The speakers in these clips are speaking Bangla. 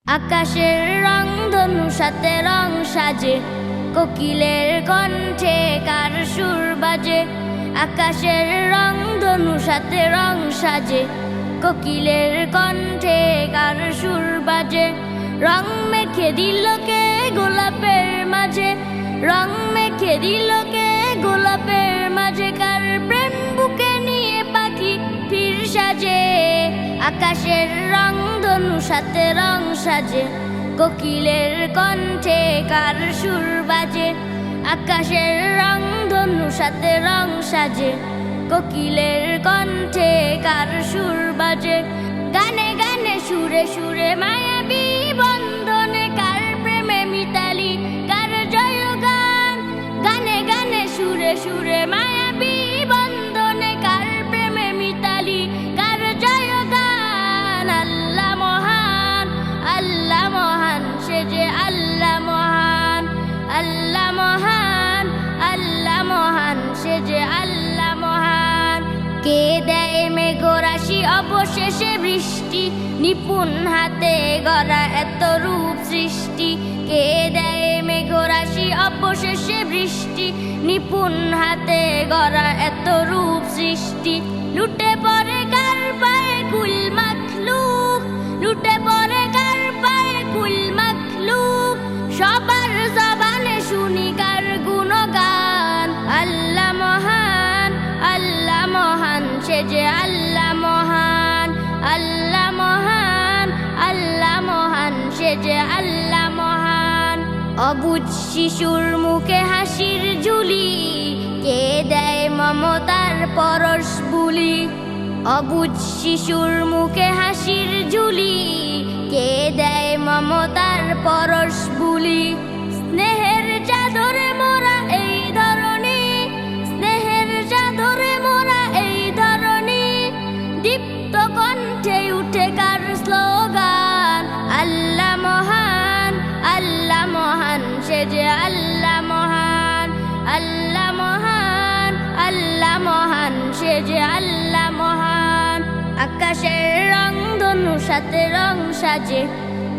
আকাশের রং ধনু সাথে রং সাজে, কোকিলের কণ্ঠে কার সুর বাজে। আকাশের রং ধনু সাথে রং সাজে, কোকিলের কণ্ঠে কার সুর বাজে। রং মেখে দিল কে গোলাপের মাঝে, রং মেখে দিল কে গোলাপের মাঝে। কার প্রেম বুকে নিয়ে পাখি ফির সাজে। আকাশের রং ধনু সাথে রং সাজে, কোকিলের কণ্ঠে কার সুর বাজে। আকাশের রং ধনু সাথে রং সাজে, কোকিলের কণ্ঠে কার সুর বাজে। গানে গানে সুরে সুরে মায়াবী বন্ধনে, কার প্রেমে মিতালি কার জয়গান। গানে গানে সুরে সুরে মায়াবী বন্ধনে, কার প্রেমে মিতালি কার জয়গান। আল্লাহ মহান, আল্লাহ মহান, সে যে আল্লাহ মহান। আল্লাহ মহান, আল্লাহ মহান, সে যে আল্লাহ মহান। কে দেয় মেঘরাশি অবশেষে বৃষ্টি, নিপুণ হাতে গড়া এত রূপ সৃষ্টি। কে দেয় মেঘরাশি অবশেষে বৃষ্টি, নিপুণ হাতে গড়া এত রূপ সৃষ্টি। লুটে পড়ে কার পায়ে কুল মাখলুক, লুটে পড়ে কার পায়ে কুল মাখলুক। সবার জবানে শুনি কার গুণগান। আল্লাহ মহান, আল্লাহ মহান, সে যে আল্লাহ মহান। আল্লাহ মহান, আল্লাহ মহান, সে যে আল্লাহ মহান। অবুঝ শিশুর মুখে হাসির ঝুলি, কে দেয় মমতার পরশ বুলি। অবুঝ শিশুর মুখে হাসির ঝুলি, কে দেয় মমতার পরশ বুলি। স্নেহের চাদরে মোরা এই ধরনী, স্নেহের চাদরে মোরা এই ধরনী। দীপ্ত কণ্ঠে উঠে কার স্লোগান। আল্লাহ মহান, আল্লাহ মহান, সে যে আল্লাহ মহান। আল্লাহ মহান, আল্লাহ মহান, সে যে আল্লাহ মহান। আকাশের রং ধনু সাথে রং সাজে,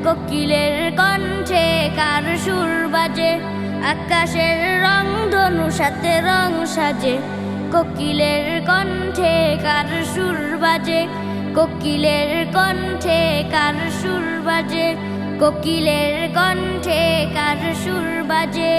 কোকিলের কণ্ঠে কার সুর বাজে। আকাশের রং ধনু সাথে রং সাজে, কোকিলের কণ্ঠে কার সুর বাজে। কোকিলের কণ্ঠে কার সুর বাজে, কোকিলের কণ্ঠে কার সুর বাজে।